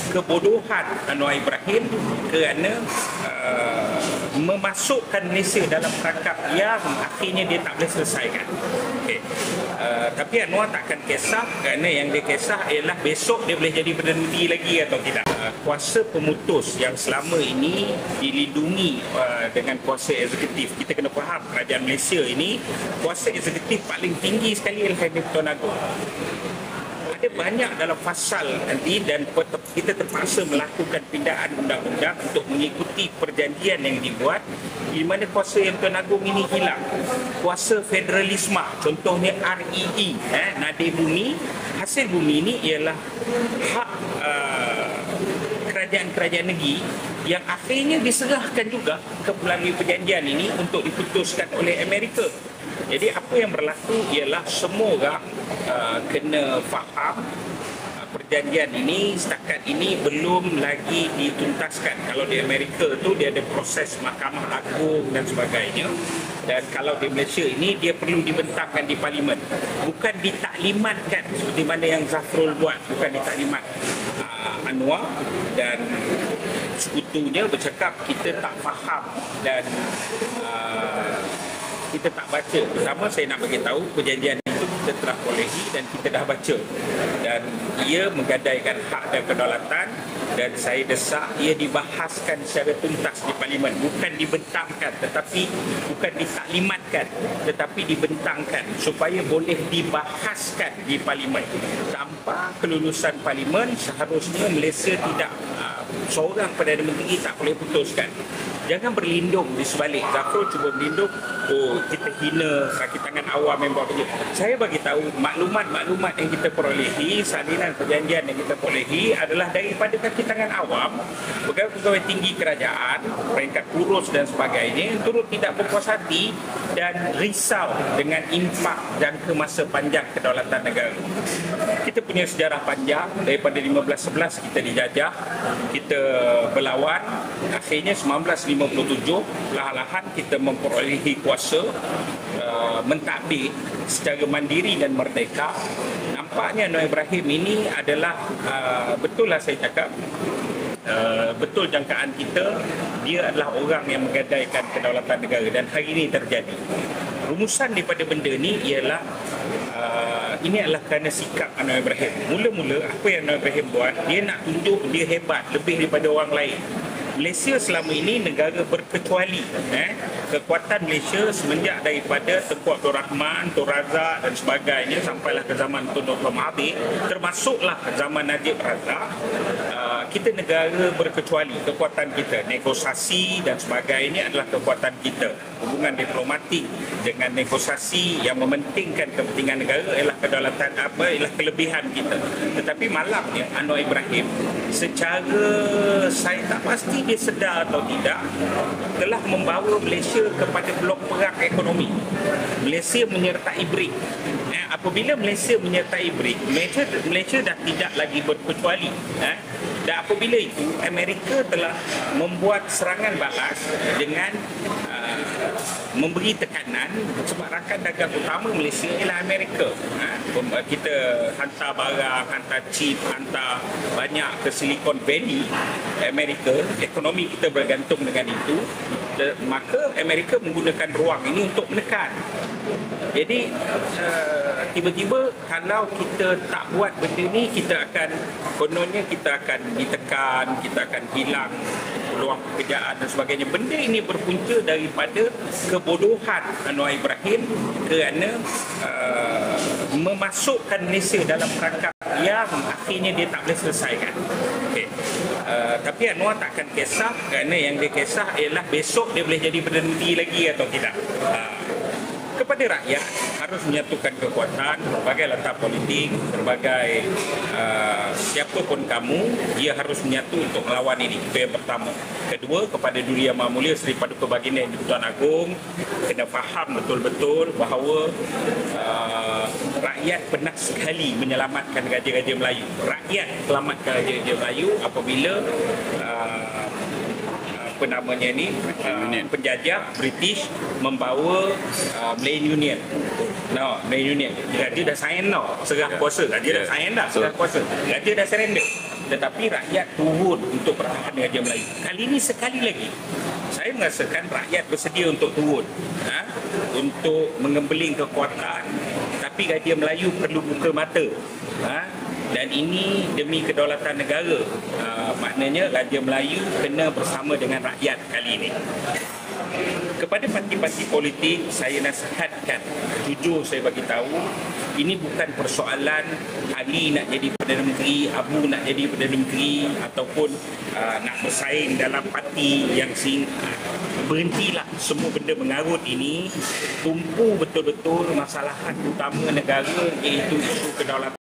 kebodohan Anwar Ibrahim kerana memasukkan Malaysia dalam perangkap yang akhirnya dia tak boleh selesaikan. Okay. Tapi Anwar takkan kisah kerana yang dia kisah ialah besok dia boleh jadi Perdana Menteri lagi atau tidak. Kuasa pemutus yang selama ini dilindungi dengan kuasa eksekutif. Kita kena faham kerajaan Malaysia ini kuasa eksekutif paling tinggi sekali ialah Pertuan Agong. Ada banyak dalam fasal nanti dan kita terpaksa melakukan pindaan undang-undang untuk mengikuti perjanjian yang dibuat di mana kuasa yang Tuan Agong ini hilang. Kuasa federalisme, contohnya REE, Nadir Bumi, hasil bumi ini ialah hak kerajaan-kerajaan negeri yang akhirnya diserahkan juga ke melalui perjanjian ini untuk diputuskan oleh Amerika. Jadi apa yang berlaku ialah semua orang kena faham perjanjian ini setakat ini belum lagi dituntaskan. Kalau di Amerika tu dia ada proses Mahkamah Agung dan sebagainya. Dan kalau di Malaysia ini dia perlu dibentangkan di parlimen. Bukan ditaklimatkan seperti mana yang Zafrul buat, bukan ditaklimat. Anwar dan sekutunya bercakap kita tak faham dan kita tak baca. Pertama saya nak bagi tahu perjanjian itu kita telah bolehi dan kita dah baca. Dan ia menggadaikan hak dan kedaulatan dan saya desak ia dibahaskan secara tuntas di parlimen, bukan dibentangkan tetapi bukan ditaklimatkan tetapi dibentangkan supaya boleh dibahaskan di parlimen. Tanpa kelulusan parlimen seharusnya Malaysia tidak seorang Perdana Menteri tak boleh putuskan. Jangan berlindung di sebalik. Zafrul cuba berlindung, kita hina kaki tangan awam yang buat begitu. Saya bagi tahu maklumat-maklumat yang kita perolehi, salinan perjanjian yang kita perolehi adalah daripada kaki tangan awam, pegawai-pegawai tinggi kerajaan, peringkat kurus dan sebagainya, turut tidak berpuas hati dan risau dengan impak jangka masa panjang kedaulatan negara. Kita punya sejarah panjang, daripada 1511 kita dijajah, kita berlawan, akhirnya 1957 perlahan-lahan kita memperolehi kuasa, mentadbir secara mandiri dan merdeka. Nampaknya Anwar Ibrahim ini adalah betul lah saya cakap, betul jangkaan kita, dia adalah orang yang menggadaikan kedaulatan negara dan hari ini terjadi. Rumusan daripada benda ni ialah ini adalah kerana sikap Anwar Ibrahim. Mula-mula apa yang Anwar Ibrahim buat, dia nak tunjuk dia hebat lebih daripada orang lain. Malaysia selama ini negara berkecuali. Kekuatan Malaysia semenjak daripada Tengku Abdul Rahman, Tun Razak dan sebagainya sampailah ke zaman Tun Dr. Mahathir, termasuklah zaman Najib Razak, kita negara berkecuali. Kekuatan kita, negosiasi dan sebagainya adalah kekuatan kita. Hubungan diplomatik dengan negosiasi yang mementingkan kepentingan negara ialah kedaulatan ialah kelebihan kita. Tetapi malangnya Anwar Ibrahim secara saya tak pasti dia sedar atau tidak telah membawa Malaysia kepada blok perang ekonomi. Malaysia menyertai BRIC. Apabila Malaysia menyertai BRIC, Malaysia dah tidak lagi berkecuali. Dan apabila itu Amerika telah membuat serangan balas dengan memberi tekanan sebab rakan dagang utama Malaysia ialah Amerika. Kita hantar barang, hantar chip, hantar banyak ke Silicon Valley Amerika, ekonomi kita bergantung dengan itu. Maka Amerika menggunakan ruang ini untuk menekan. Jadi tiba-tiba kalau kita tak buat benda ni, kita akan kononnya kita akan ditekan, kita akan hilang peluang pekerjaan dan sebagainya. Benda ini berpunca daripada kebodohan Anwar Ibrahim kerana memasukkan Malaysia dalam perangkap yang akhirnya dia tak boleh selesaikan. Okay. Tapi Anwar takkan kisah kerana yang dia kisah ialah besok dia boleh jadi Perdana Menteri lagi atau tidak. Kepada rakyat harus menyatukan kekuatan berbagai latar politik, berbagai siapapun kamu, dia harus menyatu untuk melawan ini. Itu yang pertama. Kedua, kepada Duli Yang Maha Mulia Seri Paduka Baginda Yang di-Pertuan Agong, kena faham betul-betul bahawa rakyat pernah sekali menyelamatkan Raja-Raja Melayu. Rakyat selamatkan Raja-Raja Melayu apabila penjajah British membawa Malayan Union Melayu Union. Raja dah sign serah kuasa. Raja dah sign serah kuasa. Raja dah surrender. Tetapi rakyat turun untuk pertahanan Raja Melayu. Kali ini sekali lagi, saya merasakan rakyat bersedia untuk turun, untuk mengembeling kekuatan. Tapi Raja Melayu perlu buka mata. Dan ini demi kedaulatan negara. Maknanya Raja Melayu kena bersama dengan rakyat kali ini. Kepada parti-parti politik, saya nasihatkan, jujur saya bagi tahu, ini bukan persoalan Ali nak jadi Perdana Menteri, Abu nak jadi Perdana Menteri, ataupun nak bersaing dalam parti yang berhentilah semua benda mengarut ini. Tumpu betul-betul masalah utama negara, iaitu isu kedaulatan.